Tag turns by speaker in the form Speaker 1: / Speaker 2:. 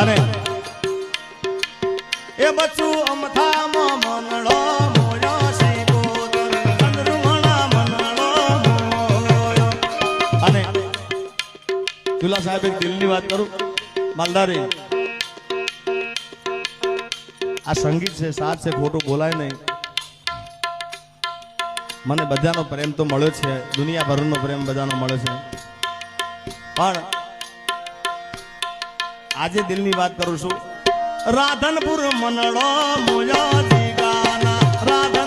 Speaker 1: અને એ બચ્ચું અમથામાં મનડો મોયો શીગોદર ચંદ્રમણા મનડો મોયો. અને ચુલા સાહેબ એક દિલની વાત કરું માલધારી, આ સંગીત છે, સાથ છે, ખોટું બોલાય નહીં. મને બધાનો પ્રેમ તો મળ્યો છે, દુનિયાભરનો પ્રેમ બધાનો મળ્યો છે, પણ આજે દિલની વાત કરું છું. રાધનપુર મનડો મોયો જીગાના રાધન